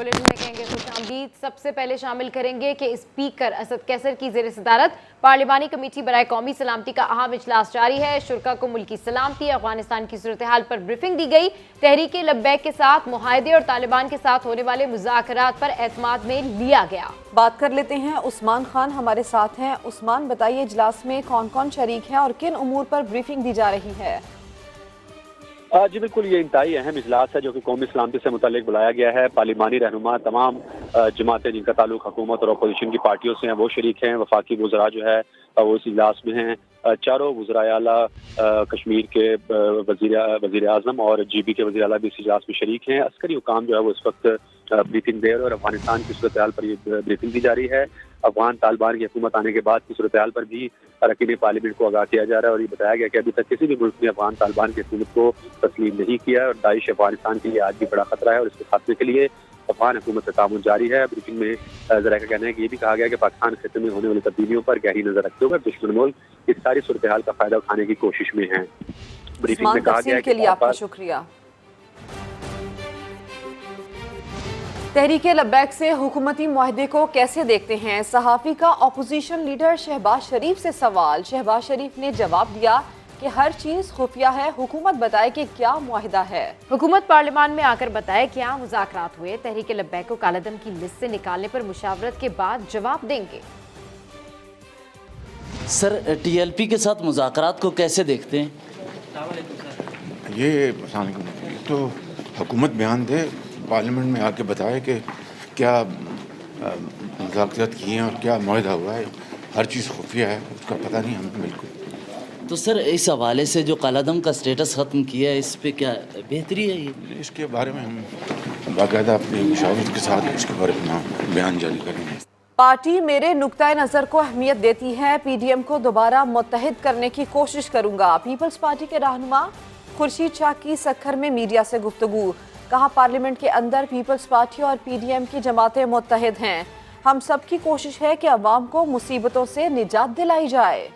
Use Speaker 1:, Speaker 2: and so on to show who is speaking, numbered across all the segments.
Speaker 1: Bulletin में कहेंगे खुशामदीद। सबसे पहले शामिल करेंगे कि स्पीकर असद कैसर की ज़ेर सदारत पार्लिमानी कमेटी बराए कौमी सलामती का अहम इजलास जारी है। शुरका को मुल्की सलामती, अफगानिस्तान की सूरत हाल पर ब्रीफिंग दी गई। तहरीक लब्बैक के साथ मुआहदे और तालिबान के साथ होने वाले मुज़ाकरात पर एतमाद में लिया गया।
Speaker 2: बात कर लेते हैं, उस्मान खान हमारे साथ हैं। उस्मान, बताइए इजलास में कौन कौन शरीक हैं और किन उमूर पर ब्रीफिंग दी जा रही है?
Speaker 3: जी बिल्कुल, ये इंतहाई अहम इजलास है जो कि कौमी सलामती से मुतालिक बुलाया गया है। पार्लिमानी रहनुमा, तमाम जमातें जिनका ताल्लुक हुकूमत और अपोजिशन की पार्टियों से हैं वो शरीक हैं। वफाकी वज़रा जो है वो इस इजलास में हैं। चारों वज़राए आला कश्मीर के वज़ीर आज़म और GB के वज़ीर आला भी इस इजलास में शरीक हैं। अस्करी हुकाम जो है वो इस वक्त ब्रीफिंग दे रहे और अफगानिस्तान की सूरत हाल पर ये ब्रीफिंग दी जा रही है। अफगान तालिबान की हुकूमत आने के बाद की सूरत हाल पर भी अरकान पार्लियामेंट को आगाह किया जा रहा है और ये बताया गया कि अभी तक किसी भी मुल्क ने अफगान तालिबान की हुकूमत को तस्लीम नहीं किया और दाइश अफगानिस्तान के लिए आज भी बड़ा खतरा है और इसके खात्मे के लिए अफगान हुकूमत से तामुन जारी है। ब्रीफिंग में ज़रा का कहना है कि ये भी कहा गया कि पाकिस्तान खित्ते में होने वाली तब्दीलियों पर गहरी नजर रखते हुए दुश्मन मुल्क इस सारी सूरत हाल का फायदा उठाने की कोशिश में है। ब्रीफिंग में कहा गया
Speaker 2: के लिए आपका शुक्रिया। तहरीक लब्बैक से हुकूमती मुआहदे को कैसे देखते हैं? सहाफ़ी का अपोजिशन लीडर शहबाज शरीफ से सवाल। शहबाज शरीफ ने जवाब दिया कि हर चीज़ खुफिया है, हुकूमत बताए कि क्या मुआहदा है।
Speaker 1: हुकूमत पार्लियामान में आकर बताए क्या मुज़ाकरात हुए। तहरीक लब्बैक को कालादम की लिस्ट से निकालने पर मुशावरत के बाद जवाब देंगे।
Speaker 4: सर, TLP के साथ मुज़ाकरात को कैसे देखते हैं?
Speaker 5: ये तो हुकूमत बयान दे, पार्लियामेंट में आके बताए कि क्या मुज़ाकरात किए हैं और क्या मुआहदा हुआ है। हर चीज़ खुफिया है, उसका पता नहीं हमें बिल्कुल।
Speaker 4: तो सर, इस हवाले से जो कालादम का स्टेटस ख़त्म किया है, इस पे क्या बेहतरी है? ये
Speaker 5: इसके बारे में हम बाकायदा अपनी मुशावरत के साथ इसके बारे में बयान जारी करेंगे।
Speaker 2: पार्टी मेरे नुक्ता नज़र को अहमियत देती है, PDM को दोबारा मुत्तहिद करने की कोशिश करूंगा। पीपल्स पार्टी के रहनुमा खुर्शीद शाह की सक्खर में मीडिया से गुफ्तगू। कहा पार्लियामेंट के अंदर पीपल्स पार्टी और PDM की जमातें मुत्तहिद हैं। हम सब की कोशिश है कि अवाम को मुसीबतों से निजात दिलाई जाए।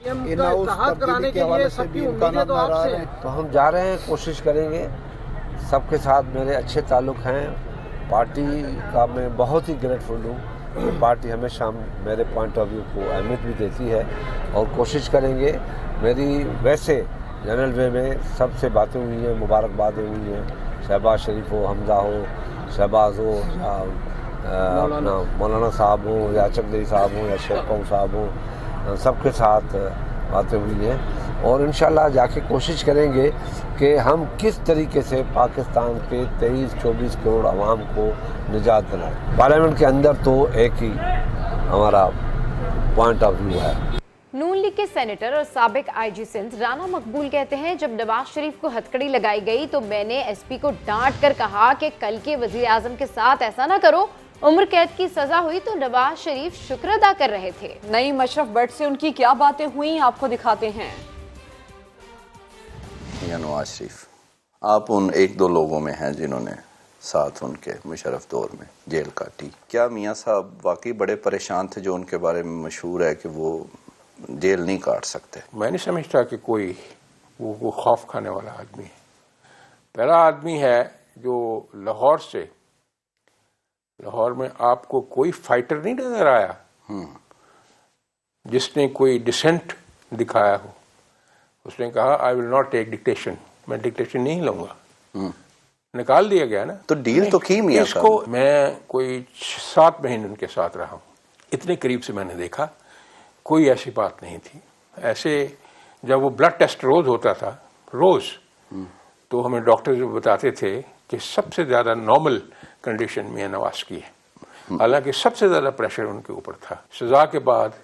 Speaker 6: कराने के लिए सबकी उम्मीदें तो आपसे, तो हम जा रहे हैं, कोशिश करेंगे। सबके साथ मेरे अच्छे ताल्लुक हैं। पार्टी का मैं बहुत ही ग्रेटफुल हूँ। पार्टी हमेशा मेरे पॉइंट ऑफ व्यू को अहमियत भी देती है और कोशिश करेंगे। मेरी वैसे जनरल वे में सबसे बातें हुई हैं, मुबारकबादें हुई हैं। शहबाज शरीफ हो, हमजा हो, शहबाज हो या अपना मौलाना साहब हो या चकदरी साहब हो या शेरपाऊ साहब हो, सबके साथ बातें हुई हैं और इंशाल्लाह जाके कोशिश करेंगे कि हम किस तरीके से पाकिस्तान के 23-24 करोड़ आवाम को निजात दिलाएं। पार्लियामेंट के अंदर तो एक ही हमारा पॉइंट ऑफ व्यू है।
Speaker 1: नून लीग के सेनेटर और साबिक IG सिंध राना मकबूल कहते हैं, जब नवाज शरीफ को हथकड़ी लगाई गई तो मैंने SP को डांट कर कहा कि कल के वजीर आजम के साथ ऐसा ना करो। उम्र कैद की सजा हुई तो नवाज शरीफ शुक्र अदा कर रहे थे।
Speaker 2: नई मशरफ बट से उनकी क्या बातें हुई, आपको दिखाते हैं।
Speaker 7: या नवाज शरीफ, आप उन 1-2 लोगों में हैं जिन्होंने साथ उनके मुशर्रफ दौर में जेल काटी। क्या मियाँ साहब वाकई बड़े परेशान थे जो उनके बारे में मशहूर है कि वो जेल नहीं काट सकते?
Speaker 8: मैं नहीं समझता कि कोई वो खौफ खाने वाला आदमी है। पहला आदमी है जो लाहौर में आपको कोई फाइटर नहीं नजर आया जिसने कोई डिसेंट दिखाया हो। उसने कहा I will not take dictation, मैं डिक्टेशन नहीं लूंगा। निकाल दिया गया ना।
Speaker 7: तो डील तो की मियां
Speaker 8: इसको मैं कोई 7 महीने उनके साथ रहा हूँ, इतने करीब से मैंने देखा, कोई ऐसी बात नहीं थी। ऐसे जब वो ब्लड टेस्ट रोज होता था रोज, तो हमें डॉक्टर जो बताते थे कि सबसे ज़्यादा नॉर्मल कंडीशन मियां नवाज की है। हालांकि सबसे ज़्यादा प्रेशर उनके ऊपर था। सज़ा के बाद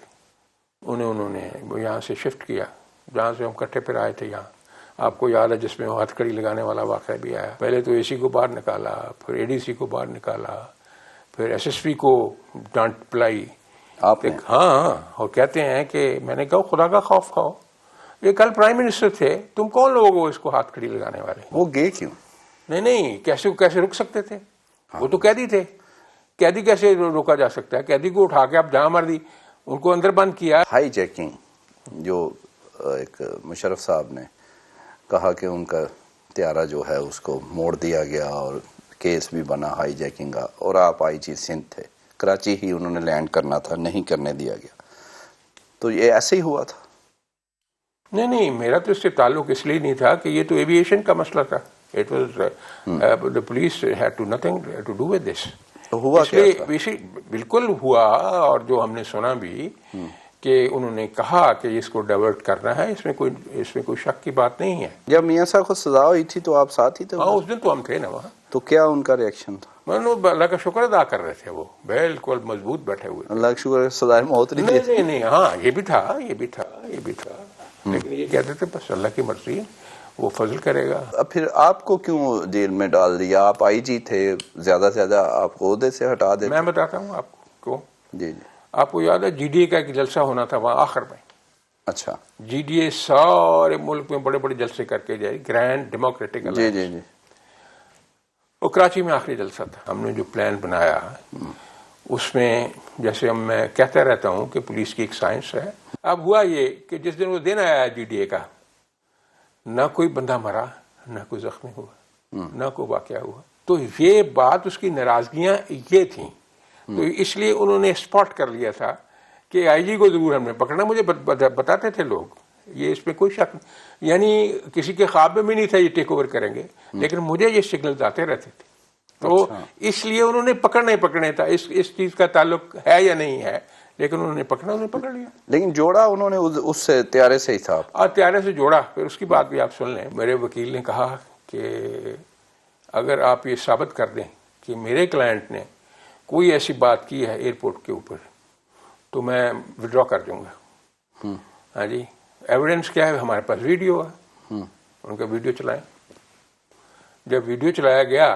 Speaker 8: उन्होंने यहाँ से शिफ्ट किया, जहाँ से हम इकट्ठे फिर आए थे यहाँ, आपको याद है, जिसमें वो हथकड़ी लगाने वाला वाक़या भी आया। पहले तो AC को बाहर निकाला, फिर ADC को बाहर निकाला, फिर SSP को डांट पिलाई आपने। हाँ, और कहते हैं कि मैंने कहा खुदा का खौफ खाओ, ये कल प्राइम मिनिस्टर थे, तुम कौन लोग हो इसको हाथ खड़ी लगाने वाले?
Speaker 7: वो गए क्यों?
Speaker 8: नहीं, कैसे रुक सकते थे? हाँ। वो तो कैदी थे, कैदी कैसे रोका जा सकता है? कैदी को उठा के आप जहां मार दी, उनको अंदर बंद किया।
Speaker 7: हाई जैकिंग जो एक मुशर्रफ साहब ने कहा कि उनका त्यारा जो है उसको मोड़ दिया गया और केस भी बना हाई जैकिंग का, और आप आईजी सिंध थे, कराची ही उन्होंने लैंड करना था, नहीं करने दिया गया, तो ये ऐसे ही हुआ था?
Speaker 8: नहीं, मेरा तो इससे ताल्लुक इसलिए नहीं था कि ये तो एविएशन का मसला था. It was the police had to nothing to do with this.
Speaker 7: तो हुआ क्या था?
Speaker 8: बिल्कुल हुआ, और जो हमने सुना भी कि उन्होंने कहा कि इसको डाइवर्ट करना है, इसमें कोई शक की बात नहीं है.
Speaker 7: जब मियां साहब को सजा हुई थी तो आप साथ ही थे?
Speaker 8: हाँ, उस दिन तो हम थे ना वहाँ.
Speaker 7: तो क्या उनका रिएक्शन था?
Speaker 8: अल्लाह का शुक्र अदा कर रहे थे, वो बिल्कुल मजबूत बैठे हुए.
Speaker 7: अल्लाह का शुक्र सजाए मौत नहीं थी.
Speaker 8: नहीं, हाँ, ये भी था. लेकिन ये कहते थे बस अल्लाह की मर्जी है, वो फजल करेगा.
Speaker 7: अब फिर आपको क्यों जेल में डाल दिया? आप आईजी थे, ज्यादा से ज्यादा आपको ओहदे से हटा देते.
Speaker 8: मैं बताता हूँ आपको क्यों.
Speaker 7: जी.
Speaker 8: आपको याद है जीडीए का एक जलसा होना था वहाँ आखिर में.
Speaker 7: अच्छा.
Speaker 8: जीडीए सारे मुल्क में बड़े बड़े जलसे करके जाए, ग्रैंड डेमोक्रेटिक अलायंस.
Speaker 7: जी.
Speaker 8: वो कराची में आखिरी जलसा था. हमने जो प्लान बनाया उसमें, जैसे मैं कहता रहता हूँ कि पुलिस की एक साइंस है. अब हुआ ये कि जिस दिन वो दिन आया जीडीए का, ना कोई बंदा मरा, ना कोई जख्मी हुआ, ना कोई वाकया हुआ. तो ये बात, उसकी नाराजगियां ये थी. तो इसलिए उन्होंने स्पॉट कर लिया था कि आईजी को जरूर हमने पकड़ना. मुझे बताते थे लोग, ये इसमें कोई शक नहीं, यानी किसी के ख्वाब में भी नहीं था ये टेक ओवर करेंगे, लेकिन मुझे ये सिग्नल आते रहते थे. तो इसलिए उन्होंने पकड़ने था. इस चीज का ताल्लुक है या नहीं है, लेकिन उन्होंने पकड़ लिया.
Speaker 7: लेकिन जोड़ा उन्होंने उससे त्यारे से ही था.
Speaker 8: त्यारे से जोड़ा. फिर उसकी बात भी आप सुन लें. मेरे वकील ने कहा कि अगर आप ये साबित कर दें कि मेरे क्लाइंट ने कोई ऐसी बात की है एयरपोर्ट के ऊपर, तो मैं विड्रॉ कर दूंगा. हाँ जी. एविडेंस क्या है? हमारे पास वीडियो है. उनका वीडियो चलाएं. जब वीडियो चलाया गया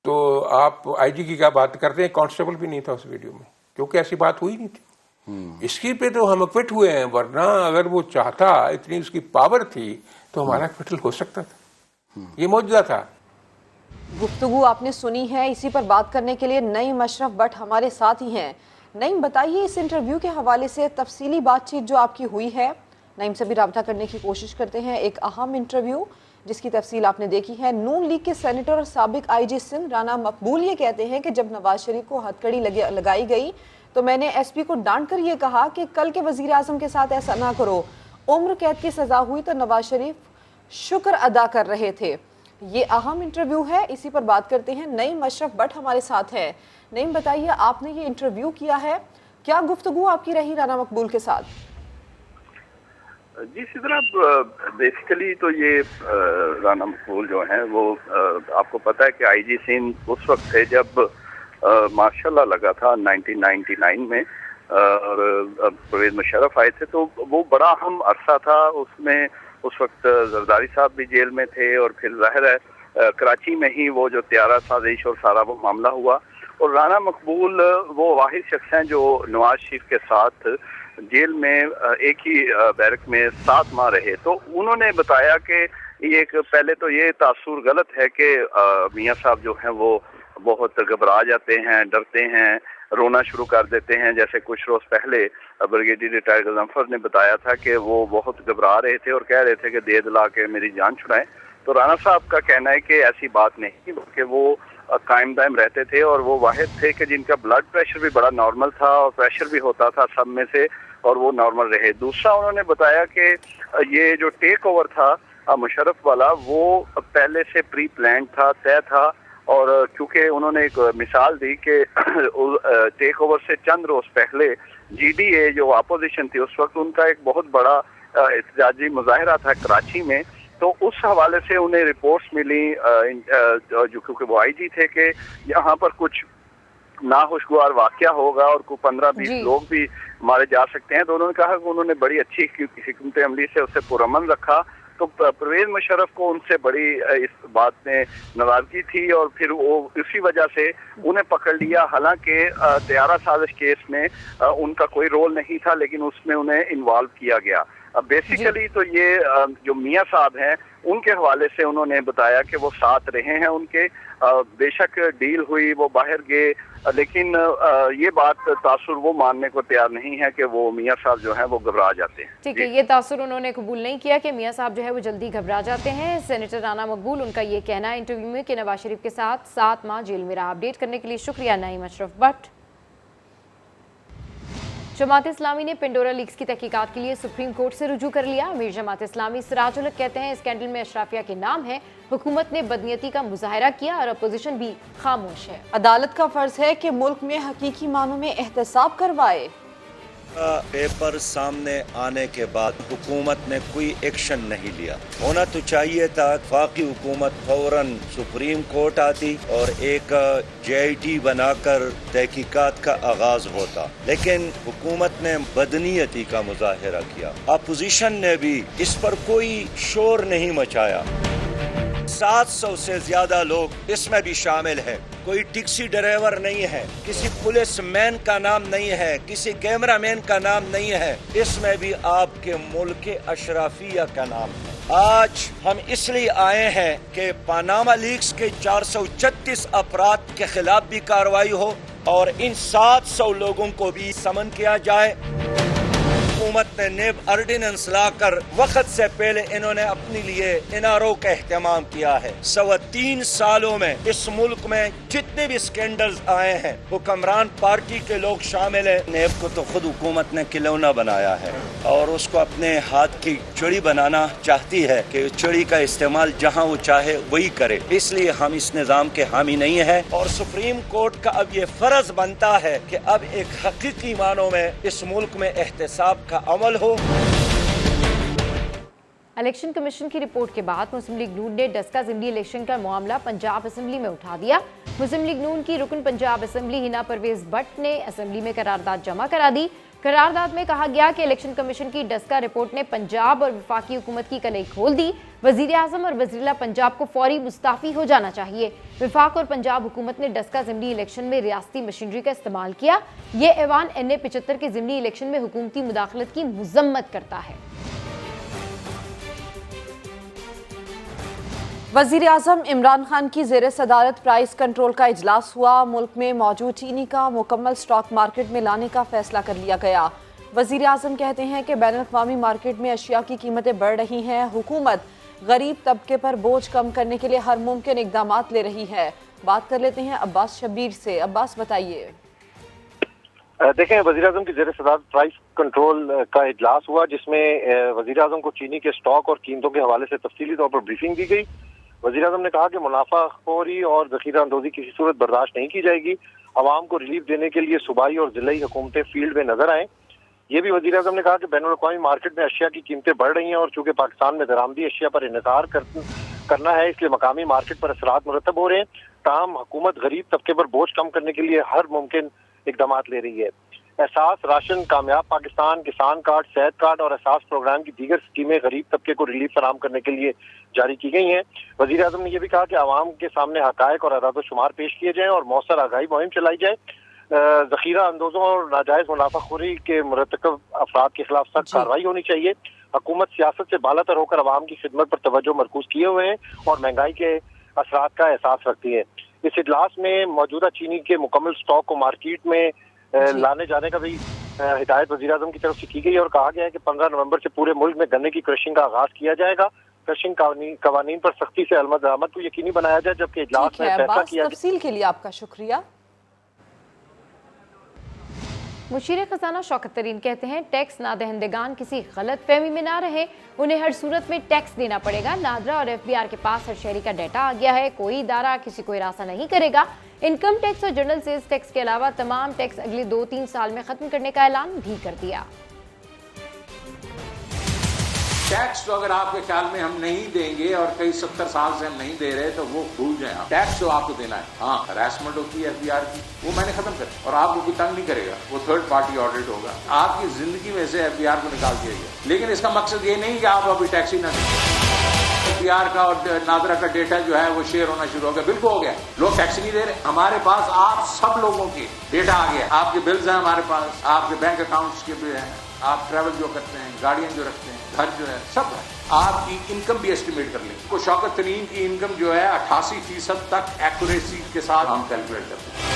Speaker 8: तो आप आईजी की क्या बात करते हैं, कांस्टेबल भी नहीं था उस वीडियो में, क्योंकि ऐसी बात हुई नहीं थी. इसकी पे तो हम एक्विट हुए हैं, वरना अगर वो चाहता, इतनी उसकी पावर थी, तो हमारा एक्विटल हो सकता था. ये मौजूदा था.
Speaker 2: गुफ्तगू आपने सुनी है. इसी पर बात करने के लिए नईम अशरफ भट्ट हमारे साथ ही हैं. नईम, बताइए इस इंटरव्यू के हवाले से तफसीली बातचीत जो आपकी हुई है. नईम से भी राब्ता करने की कोशिश करते हैं. एक अहम इंटरव्यू जिसकी तफसील आपने देखी है. नून लीग के सेनेटर और साबिक आईजी सिंध राना मकबूल ये कहते हैं कि जब नवाज शरीफ को हथकड़ी लगाई गई तो मैंने एसपी को डांट कर ये कहा कि कल के वजीर आजम के साथ ऐसा ना करो. उम्र कैद की सजा हुई तो नवाज शरीफ शुक्र अदा कर रहे थे. ये अहम इंटरव्यू है, इसी पर बात करते हैं. नईम अशरफ भट्ट हमारे साथ है. नईम, बताइए, आपने ये इंटरव्यू किया है, क्या गुफ्तगू आपकी रही राना मकबूल के साथ?
Speaker 9: जी सिद्रा, बेसिकली तो ये राना मकबूल जो हैं वो आपको पता है कि आईजी सिंध उस वक्त थे जब मार्शल लॉ लगा था 1999 में, और परवेज मुशर्रफ आए थे. तो वो बड़ा अहम अरसा था. उसमें उस वक्त जरदारी साहब भी जेल में थे, और फिर जाहिर है कराची में ही वो जो त्यारा साजिश और सारा वो मामला हुआ. और राना मकबूल वो वाहिद शख्स हैं जो नवाज शरीफ के साथ जेल में एक ही बैरक में 7 माह रहे. तो उन्होंने बताया कि ये पहले तो ये तासुर गलत है कि मियां साहब जो हैं वो बहुत घबरा जाते हैं, डरते हैं, रोना शुरू कर देते हैं. जैसे कुछ रोज पहले ब्रिगेडियर रिटायर्ड गजनफर ने बताया था कि वो बहुत घबरा रहे थे और कह रहे थे कि दे दिला के मेरी जान छुड़ाएं. तो राना साहब का कहना है कि ऐसी बात नहीं, बल्कि वो कायम दायम रहते थे, और वो वाहिद थे कि जिनका ब्लड प्रेशर भी बड़ा नॉर्मल था और प्रेशर भी होता था सब में से, और वो नॉर्मल रहे. दूसरा उन्होंने बताया कि ये जो टेक ओवर था मुशर्रफ वाला, वो पहले से प्री प्लान था, तय था. और क्योंकि उन्होंने एक मिसाल दी कि टेक ओवर से चंद रोज पहले जीडीए जो अपोजिशन थी उस वक्त, उनका एक बहुत बड़ा एहतजाजी मुजाहरा था कराची में. तो उस हवाले से उन्हें रिपोर्ट्स मिली, जो क्योंकि वो आईजी थे, कि यहाँ पर कुछ नाखुशगवार वाकया होगा और कोई 15-20 लोग भी मारे जा सकते हैं. तो उन्होंने कहा कि उन्होंने बड़ी अच्छी हिकमत अमली से उससे पुरअमन रखा. तो परवेज मुशर्रफ को उनसे बड़ी इस बात में नाराजगी थी, और फिर वो इसी वजह से उन्हें पकड़ लिया. हालांकि त्यारा साजिश केस में उनका कोई रोल नहीं था, लेकिन उसमें उन्हें इन्वॉल्व किया गया. बेसिकली तो ये जो मियाँ साहब हैं उनके हवाले से उन्होंने बताया कि वो साथ रहे हैं उनके, बेशक डील हुई, वो बाहर गए, लेकिन ये बात तासुर वो मानने को तैयार नहीं है कि वो मियाँ साहब जो हैं वो घबरा जाते हैं।
Speaker 1: ठीक है, ये तासुर उन्होंने कबूल नहीं किया कि मियाँ साहब जो है वो जल्दी घबरा जाते हैं। सेनेटर राना मकबूल, उनका ये कहना है इंटरव्यू में कि नवाज शरीफ के साथ 7 माह जेल में रहा। अपडेट करने के लिए शुक्रिया नईम अशरफ भट्ट। जमात इस्लामी ने पेंडोरा लीक्स की तहकीकात के लिए सुप्रीम कोर्ट से रुजू कर लिया। अमीर जमात इस्लामी सिराज उल हक कहते हैं स्कैंडल में अशराफिया के नाम है, हुकूमत ने बदनीयती का मुजाहरा किया और अपोजिशन भी खामोश है।
Speaker 2: अदालत का फर्ज है कि मुल्क में हकीकी मानों में एहतसाब करवाए।
Speaker 10: पेपर सामने आने के बाद हुकूमत ने कोई एक्शन नहीं लिया। होना तो चाहिए था वफाकी हुकूमत फौरन सुप्रीम कोर्ट आती और एक JIT बनाकर तहकीकात का आगाज होता, लेकिन हुकूमत ने बदनीयती का मुजाहिरा किया। अपोजिशन ने भी इस पर कोई शोर नहीं मचाया। 700 से ज्यादा लोग इसमें भी शामिल हैं। कोई टैक्सी ड्राइवर नहीं है, किसी पुलिस मैन का नाम नहीं है, किसी कैमरा मैन का नाम नहीं है, इसमें भी आपके मुल्क के अशराफिया का नाम है। आज हम इसलिए आए हैं कि पनामा लीक्स के 436 अफराद के खिलाफ भी कार्रवाई हो और इन 700 लोगों को भी समन किया जाए। हुकूमत ने नेब ऑर्डिनेंस लाकर वक्त से पहले इन्होंने अपने लिए NRO का एहतमाम किया है। 3.25 सालों में इस मुल्क में जितने भी स्कैंडल्स आए हैं हुक्मरान पार्टी के लोग शामिल हैं। नेब को तो खुद हुकूमत ने खिलौना बनाया है और उसको अपने हाथ की चूड़ी बनाना चाहती है कि चूड़ी का इस्तेमाल जहां वो चाहे वही करे। इसलिए हम इस निज़ाम के हामी नहीं है और सुप्रीम कोर्ट का अब ये फर्ज बनता है कि अब एक हकीकी मानों में इस मुल्क में एहतसाब का अमल हो।
Speaker 1: इलेक्शन कमीशन की रिपोर्ट के बाद मुस्लिम लीग नून ने डस्का असेंबली इलेक्शन का मामला पंजाब असेंबली में उठा दिया। मुस्लिम लीग नून की रुकन पंजाब असेंबली हिना परवेज भट्ट ने असेंबली में करारदाद जमा करा दी। करारदाद में कहा गया कि इलेक्शन कमीशन की डस्का रिपोर्ट ने पंजाब और वफाकी हुकूमत की कलई खोल दी। वजीर आजम और वजीर पंजाब को फौरी मुस्ताफी हो जाना चाहिए। वफाक और पंजाब हुकूमत ने डस्का ज़िमनी इलेक्शन में रियासती मशीनरी का इस्तेमाल किया। ये ऐवान NA 75 के ज़िमनी इलेक्शन में हुकूमती मुदाखलत की मुज़म्मत करता है।
Speaker 2: वज़ीर आज़म इमरान खान की ज़ेर सदारत प्राइस कंट्रोल का इजलास हुआ। मुल्क में मौजूद चीनी का मुकम्मल स्टॉक मार्केट में लाने का फैसला कर लिया गया। वज़ीर आज़म कहते हैं कि बैनुल-अक़वामी मार्केट में अशिया की कीमतें बढ़ रही हैं। हुकूमत गरीब तबके पर बोझ कम करने के लिए हर मुमकिन इक़दामात ले रही है। बात कर लेते हैं अब्बास शब्बीर से। अब्बास बताइए।
Speaker 11: देखें, वज़ीर आज़म की ज़ेर सदारत प्राइस कंट्रोल का इजलास हुआ जिसमें वज़ीर आज़म को चीनी के स्टॉक और कीमतों के हवाले से तफसीली तौर पर ब्रीफिंग दी गई। वज़ीर आज़म ने कहा कि मुनाफाखोरी और ज़ख़ीरा अंदोज़ी किसी सूरत बर्दाश्त नहीं की जाएगी। आवाम को रिलीफ देने के लिए सूबाई और ज़िलाई हुकूमतें फील्ड में नजर आएँ। ये भी वज़ीर आज़म ने कहा कि बैनुल-अक़वामी मार्केट में अशिया की कीमतें बढ़ रही हैं और चूँकि पाकिस्तान में दरामदी अशिया पर इन्हिसार करना है, इसलिए मकामी मार्केट पर असरात मुरतब हो रहे हैं। ताहम हुकूमत गरीब तबके पर बोझ कम करने के लिए हर मुमकिन इक़दामात ले रही है। एहसास राशन, कामयाब पाकिस्तान, किसान कार्ड, सेहत कार्ड और एहसास प्रोग्राम की दीगर स्कीमें गरीब तबके को रिलीफ फराहम करने के लिए जारी की गई हैं। वज़ीर आज़म ने यह भी कहा कि आवाम के सामने हक़ाइक़ और अदाद शुमार पेश किए जाएँ और मौसर आगाही मुहिम चलाई जाए। ज़ख़ीरा अंदोज़ों और नाजायज़ मुनाफाखोरी के मुरतकब अफराद के खिलाफ सख्त कार्रवाई होनी चाहिए। हुकूमत सियासत से बालातर होकर आवाम की खिदमत पर तवज्जो मरकूज़ किए हुए हैं और महंगाई के असरात का एहसास रखती है। इस इजलास में मौजूदा चीनी के मुकम्मल स्टॉक को मार्केट में लाने जाने का भी हिदायत वज़ीर आज़म की तरफ से की गई और कहा गया है कि 15 नवंबर से पूरे मुल्क में गन्ने की क्रशिंग का आगाज किया जाएगा। क्रशिंग कवानीन पर सख्ती से अमल दरामद को यकीनी बनाया जाए, जबकि इजलास में फैसला किया।
Speaker 2: तफसील के लिए आपका शुक्रिया।
Speaker 1: मुशीर खजाना शौकत तरीन कहते हैं टैक्स नादहंदगान किसी गलत फहमी में ना रहे, उन्हें हर सूरत में टैक्स देना पड़ेगा। नादरा और FBR के पास हर शहरी का डाटा आ गया है, कोई इदारा किसी को हिरासा नहीं करेगा। इनकम टैक्स और जनरल सेल्स टैक्स के अलावा तमाम टैक्स अगले 2-3 साल में खत्म करने का ऐलान भी कर दिया।
Speaker 8: टैक्स तो अगर आपके ख्याल में हम नहीं देंगे और कई 70 साल से हम नहीं दे रहे तो वो भूल जाए आप। टैक्स तो आपको देना है। हाँ, हरासमेंट होती है FBR की, वो मैंने खत्म कर और आपको कोई तंग नहीं करेगा। वो थर्ड पार्टी ऑडिट होगा, आपकी जिंदगी में से FBR को निकाल दिया गया। लेकिन इसका मकसद ये नहीं कि आप अभी टैक्स ही ना दें। FBR का और नादरा का डेटा जो है वो शेयर होना शुरू हो गया, बिल्कुल हो गया। लोग टैक्स नहीं दे रहे। हमारे पास आप सब लोगों की डेटा आ गया। आपके बिल्स हैं हमारे पास, आपके बैंक अकाउंट्स के भी हैं, آپ ٹریول جو کرتے ہیں, گاڑیاں جو رکھتے ہیں, گھر جو ہے, سب ہے. آپ کی انکم بھی ایسٹیمیٹ کر لیں. کو شوکت ترین کی انکم جو ہے 88% تک ایکوریسی کے ساتھ ہم کیلکولیٹ کرتے ہیں.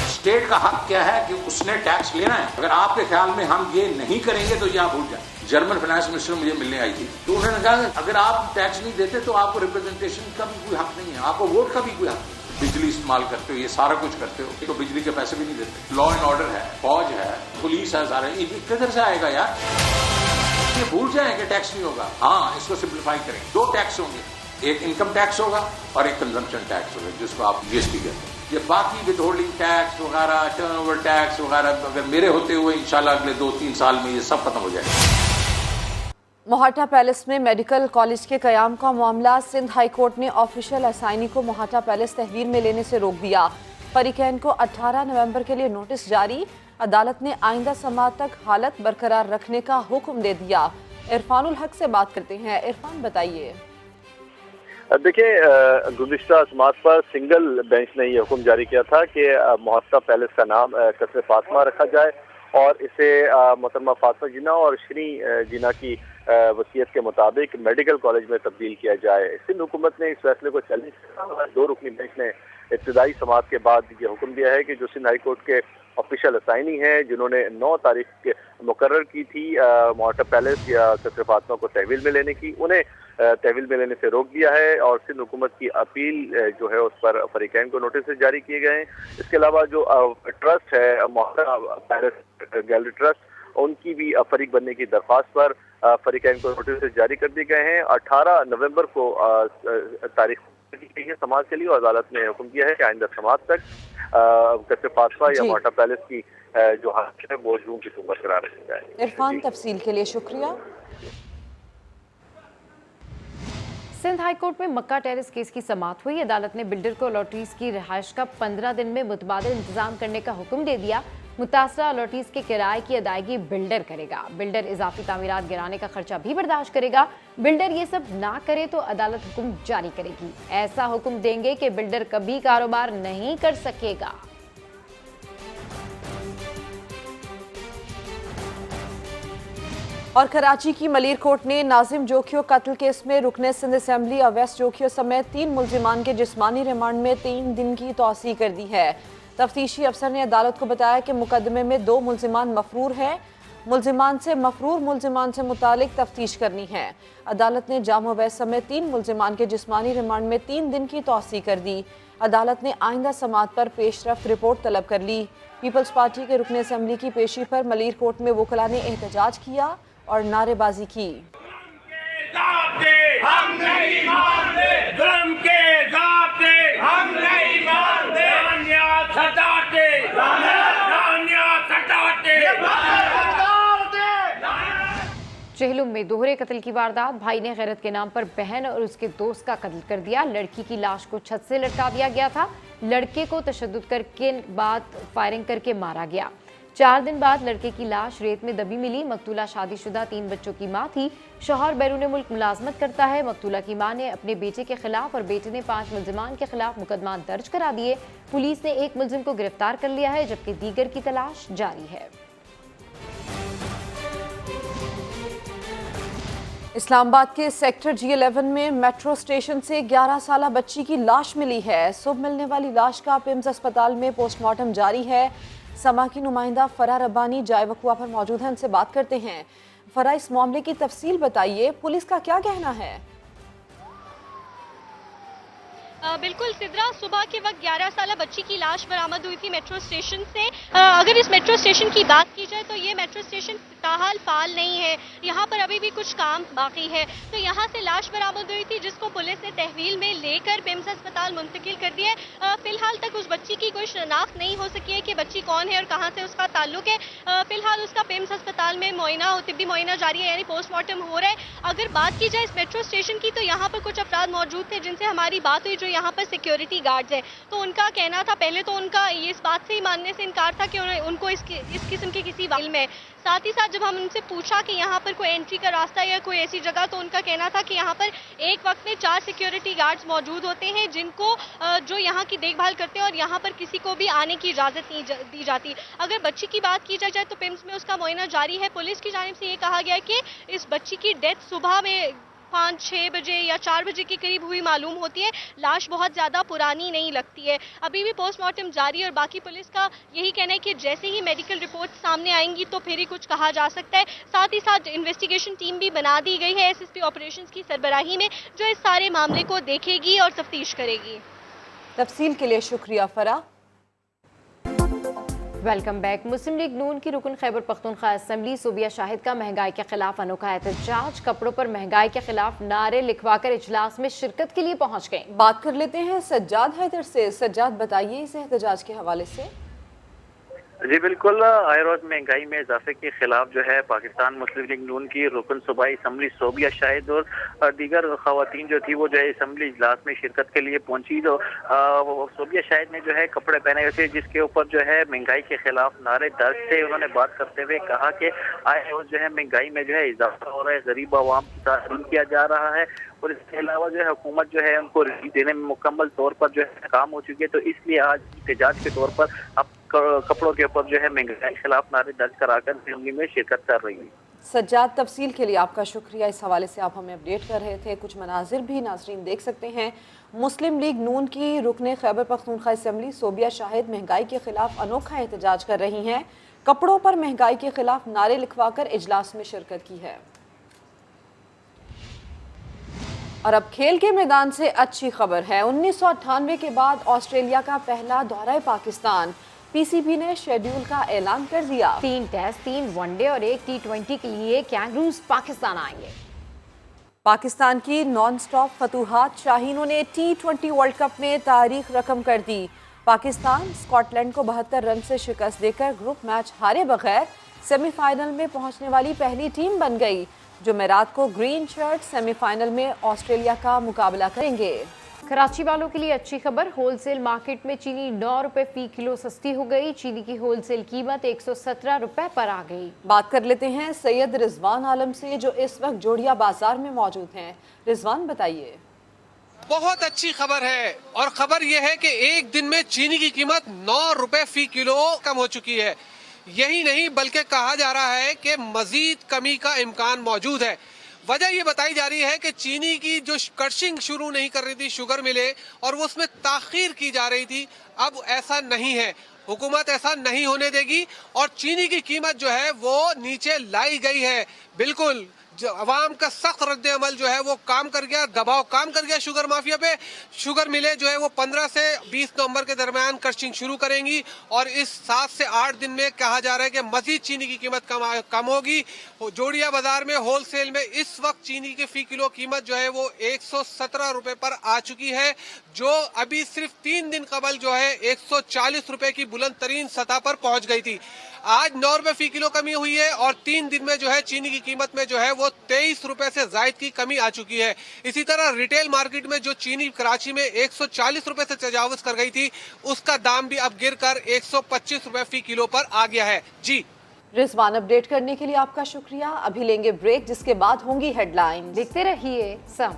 Speaker 8: اسٹیٹ کا حق کیا ہے کہ اس نے ٹیکس لینا ہے. اگر آپ کے خیال میں ہم یہ نہیں کریں گے تو یہ آپ بھول جائیں. جرمن فائنانس منسٹر مجھے ملنے آئی تھی تو انہوں نے کہا اگر آپ ٹیکس نہیں دیتے تو آپ کو ریپرزنٹیشن کا بھی کوئی حق نہیں ہے, آپ کو ووٹ کا بھی کوئی حق نہیں. بجلی استعمال کرتے ہو, یہ سارا کچھ کرتے ہو, تو بجلی کے پیسے بھی نہیں دیتے. لا اینڈ آرڈر ہے, فوج ہے, پولیس ہے, سارے کدھر سے آئے گا یار؟ یہ بھول جائیں کہ ٹیکس نہیں ہوگا. ہاں, اس کو سمپلیفائی کریں. 2 ٹیکس ہوں گے, ایک انکم ٹیکس ہوگا اور ایک کنزمپشن ٹیکس ہوگا جس کو آپ GST کہتے ہیں. یہ باقی ود ہولڈنگ ٹیکس وغیرہ, ٹرن اوور ٹیکس وغیرہ, اگر میرے ہوتے ہوئے انشاءاللہ اگلے 2-3 سال میں یہ سب ختم ہو جائے گا.
Speaker 2: موہاٹا پیلس میں میڈیکل کالج کے قیام کا معاملہ. سندھ ہائی کورٹ نے آفیشل اسائنی کو موہاٹا پیلس تحویل میں لینے سے روک دیا. فریقین کو 18 نومبر کے لیے نوٹس جاری. عدالت نے آئندہ سماعت تک حالت برقرار رکھنے کا حکم دے دیا. عرفان الحق سے بات کرتے ہیں. عرفان, بتائیے.
Speaker 11: دیکھیں, گزشتہ سماعت پر سنگل بینچ نے یہ حکم جاری کیا تھا کہ محسا پیلس کا نام قصر فاطمہ رکھا جائے اور اسے محترمہ فاطمہ جناح اور شری جناح کی وصیت کے مطابق میڈیکل کالج میں تبدیل کیا جائے. سندھ حکومت نے اس فیصلے کو چیلنج کیا. 2 رکنی بینچ نے ابتدائی سماعت کے بعد یہ حکم دیا ہے کہ جو سندھ ہائی کورٹ کے آفیشل اسائنی ہیں جنہوں نے 9 تاریخ مقرر کی تھی موہاٹا پیلس یا قصر فاطمہ کو تحویل میں لینے کی, انہیں تحویل میں لینے سے روک دیا ہے اور سندھ حکومت کی اپیل جو ہے اس پر فریقین کو نوٹس جاری کیے گئے ہیں. اس کے علاوہ جو ٹرسٹ ہے موہاٹا پیلس گیلری ٹرسٹ, ان کی بھی فریق بننے کی درخواست پر فریقین کو نوٹس جاری کر دیے گئے ہیں. 18 نومبر کو تاریخ دی گئی ہے سماعت کے لیے اور عدالت نے حکم دیا ہے کہ آئندہ سماعت تک قصر فاطمہ یا موہاٹا پیلس کی جو حق ہے وہ جون کی برقرار رکھی جائے.
Speaker 2: عرفان, تفصیل کے لیے شکریہ.
Speaker 1: سندھ ہائی کورٹ میں مکہ ٹیرس کیس کی سماعت ہوئی. عدالت نے بلڈر کو الاٹریز کی رہائش کا 15 دن میں متبادل انتظام کرنے کا حکم دے دیا. متاثرہ الاٹریز کے کرائے کی ادائیگی بلڈر کرے گا. بلڈر اضافی تعمیرات گرانے کا خرچہ بھی برداشت کرے گا. بلڈر یہ سب نہ کرے تو عدالت حکم جاری کرے گی. ایسا حکم دیں گے کہ بلڈر کبھی کاروبار نہیں کر سکے گا.
Speaker 2: اور کراچی کی ملیر کورٹ نے ناظم جوکھیو قتل کیس میں رکن سندھ اسمبلی اویس جوکھیو سمیت 3 ملزمان کے جسمانی ریمانڈ میں 3 دن کی توسیع کر دی ہے. تفتیشی افسر نے عدالت کو بتایا کہ مقدمے میں 2 ملزمان مفرور ہیں. ملزمان سے مفرور ملزمان سے متعلق تفتیش کرنی ہے. عدالت نے جام اویس سمیت 3 ملزمان کے جسمانی ریمانڈ میں 3 دن کی توسیع کر دی. عدالت نے آئندہ سماعت پر پیش رفت رپورٹ طلب کر لی. پیپلز پارٹی کے رکن اسمبلی کی پیشی پر ملیر کورٹ میں وکلاء نے احتجاج کیا اور نعرے بازی کی.
Speaker 12: ہم نہیں مانتے ظلم کے ذاتے, ہم نہیں مانتے دانیات ہٹاتے, دانیات ہٹاتے.
Speaker 1: چہلم میں دوہرے قتل کی واردات. بھائی نے غیرت کے نام پر بہن اور اس کے دوست کا قتل کر دیا. لڑکی کی لاش کو چھت سے لٹکا دیا گیا تھا. لڑکے کو تشدد کر کے بعد فائرنگ کر کے مارا گیا. 4 دن بعد لڑکے کی لاش ریت میں دبی ملی. مقتولہ شادی شدہ 3 بچوں کی ماں تھی. شوہر بیرون ملک ملازمت کرتا ہے. مقتولہ کی ماں نے اپنے بیٹے کے خلاف اور بیٹے نے 5 ملزمان کے خلاف مقدمات درج کرا دیے. پولیس نے 1 ملزم کو گرفتار کر لیا ہے جبکہ دیگر کی تلاش جاری ہے.
Speaker 2: اسلام آباد کے سیکٹر G11 میں میٹرو اسٹیشن سے 11 سالہ بچی کی لاش ملی ہے. صبح ملنے والی لاش کا پیمز اسپتال میں پوسٹ مارٹم جاری ہے. سما کی نمائندہ فرا ربانی جائے وقوع پر موجود ہیں, ان سے بات کرتے ہیں. فرا, اس معاملے کی تفصیل بتائیے, پولیس کا کیا کہنا ہے؟
Speaker 13: بالکل سدرا, صبح کے وقت 11 سالہ بچی کی لاش برآمد ہوئی تھی میٹرو اسٹیشن سے. اگر اس میٹرو اسٹیشن کی بات کی جائے تو یہ میٹرو اسٹیشن تاحال فعال نہیں ہے. یہاں پر ابھی بھی کچھ کام باقی ہے. تو یہاں سے لاش برآمد ہوئی تھی جس کو پولیس نے تحویل میں لے کر پیمز اسپتال منتقل کر دیا ہے. فی الحال تک اس بچی کی کوئی شناخت نہیں ہو سکی ہے کہ بچی کون ہے اور کہاں سے اس کا تعلق ہے. فی الحال اس کا پیمز اسپتال میں معائنہ طبی معائنہ جاری ہے, یعنی پوسٹ مارٹم ہو رہا ہے. اگر بات کی جائے اس میٹرو اسٹیشن کی تو یہاں پر کچھ افراد موجود تھے جن سے ہماری بات ہوئی, جو یہاں پر سیکیورٹی گارڈز ہیں. تو ان کا کہنا تھا, پہلے تو ان کا یہ اس بات سے ہی ماننے سے انکار تھا کہ ان کو اس قسم کے کسی علم ہے. साथ ही साथ जब हम उनसे पूछा कि यहाँ पर कोई एंट्री का रास्ता या कोई ऐसी जगह, तो उनका कहना था कि यहाँ पर एक वक्त में 4 सिक्योरिटी गार्ड्स मौजूद होते हैं जिनको जो यहाँ की देखभाल करते हैं और यहाँ पर किसी को भी आने की इजाज़त नहीं दी जाती। अगर बच्ची की बात की जाए तो पिम्स में उसका मुआयना जारी है। पुलिस की जानिब से ये कहा गया है कि इस बच्ची की डेथ सुबह में 5-6 बजे या 4 बजे के करीब हुई मालूम होती है। लाश बहुत ज़्यादा पुरानी नहीं लगती है। अभी भी पोस्टमार्टम जारी है और बाकी पुलिस का यही कहना है कि जैसे ही मेडिकल रिपोर्ट सामने आएंगी तो फिर ही कुछ कहा जा सकता है। साथ ही साथ इन्वेस्टिगेशन टीम भी बना दी गई है एसएसपी ऑपरेशंस की सरबराही में, जो इस सारे मामले को देखेगी और तफ्तीश करेगी।
Speaker 2: तफसील के लिए शुक्रिया फरा।
Speaker 1: Welcome back. मुस्लिम लीग नून की रुकन खैबर पख्तूनख्वा असेंबली सोबिया शाहिद का महंगाई के खिलाफ अनोखा एहतजाज। कपड़ों पर महंगाई के खिलाफ नारे लिखवाकर इजलास में शिरकत के लिए पहुंच गए।
Speaker 2: बात कर लेते हैं सज्जाद हैदर से। सज्जाद, बताइए इस एहतजाज के हवाले से।
Speaker 14: जी बिल्कुल, आए रोज महंगाई में इजाफे के खिलाफ जो है पाकिस्तान मुस्लिम लीग नून की रुकन सूबाई असम्बली सोबिया शाहिद और दीगर खवातीन जो थी वो जो है असम्बली इजलास में शिरकत के लिए पहुंची। तो सोबिया शाहिद ने जो है कपड़े पहने हुए थे जिसके ऊपर जो है महंगाई के खिलाफ नारे दर्ज थे। उन्होंने बात करते हुए कहा कि आए रोज जो है महंगाई में जो है इजाफा हो रहा है, गरीब आवाम के साथ जुल्म किया जा रहा है और इसके अलावा जो है हुकूमत जो है उनको रिलीफ देने में मुकम्मल तौर पर जो है नाकाम हो चुकी है। तो इसलिए आज एहतजाज के तौर पर अब कपड़ों के ऊपर जो है महंगाई के खिलाफ नारे दर्ज कराकर असेंबली में शिरकत कर रही है।
Speaker 2: सज्जाद, तफसील के लिए आपका शुक्रिया। इस हवाले से आप हमें अपडेट कर रहे थे। कुछ मनाजिर भी नाजरीन देख सकते हैं। मुस्लिम लीग नून की रुकने खैबर पख्तूनख्वा असेंबली सोबिया शाहिद महंगाई के खिलाफ अनोखा एहतजाज कर रही हैं। कपड़ों पर महंगाई के खिलाफ नारे लिखवाकर इजलास में शिरकत की है। और अब खेल के मैदान से अच्छी खबर है। 1998 के बाद ऑस्ट्रेलिया का पहला दौरा पाकिस्तान। पीसीबी ने शेड्यूल का ऐलान कर दिया।
Speaker 1: 3 टेस्ट, 3 वनडे और 1 T20 के लिए कैंगरूज पाकिस्तान आएंगे।
Speaker 2: पाकिस्तान की नॉन स्टॉप फतूहात शाहीनों ने T20 वर्ल्ड कप में तारीख रकम कर दी। पाकिस्तान स्कॉटलैंड को 72 रन से शिकस्त देकर ग्रुप मैच हारे बगैर सेमीफाइनल में पहुंचने वाली पहली टीम बन गई। जुमेरात को ग्रीन शर्ट सेमीफाइनल में ऑस्ट्रेलिया का मुकाबला करेंगे।
Speaker 1: कराची वालों के लिए अच्छी खबर, होलसेल मार्केट में चीनी 9 रुपए फी किलो सस्ती हो गई। चीनी की होलसेल कीमत 117 रुपए पर आ गई।
Speaker 2: बात कर लेते हैं सैयद रिजवान आलम से, जो इस वक्त जोड़िया बाजार में मौजूद हैं। रिजवान, बताइए।
Speaker 15: बहुत अच्छी खबर है और खबर यह है कि एक दिन में चीनी की कीमत 9 रुपए फी किलो कम हो चुकी है। यही नहीं बल्कि कहा जा रहा है कि मजीद कमी का इम्कान मौजूद है। वजह ये बताई जा रही है कि चीनी की जो क्रशिंग शुरू नहीं कर रही थी शुगर मिले और वो उसमें ताखीर की जा रही थी, अब ऐसा नहीं है। हुकूमत ऐसा नहीं होने देगी और चीनी की कीमत जो है वो नीचे लाई गई है। बिल्कुल अवाम का सख्त रद्द अमल जो है वो काम कर गया, दबाव काम कर गया शुगर माफिया पे। शुगर मिले जो है वो 15 से 20 नवंबर के दरमियान क्रशिंग शुरू करेंगी और इस 7 से 8 दिन में कहा जा रहा है कि मजीद चीनी की कीमत कम होगी। जोड़िया बाजार में होलसेल में इस वक्त चीनी के फी किलो कीमत जो है वो 117 रुपए पर आ चुकी है, जो अभी सिर्फ 3 दिन कबल जो है 140 रुपए की बुलंद तरीन सतह पर पहुंच गई थी। आज 9 रुपए फी किलो कमी हुई है और 3 दिन में जो है चीनी की कीमत में जो है वो 23 रुपए से जायद की कमी आ चुकी है। इसी तरह रिटेल मार्केट में जो चीनी कराची में 140 रुपए से तजावुज कर गई थी, उसका दाम भी अब गिरकर 125 रुपए फी किलो पर आ गया है। जी
Speaker 2: रिजवान, अपडेट करने के लिए आपका शुक्रिया। अभी लेंगे ब्रेक, जिसके बाद होंगी हेडलाइन।
Speaker 1: देखते रहिए सम।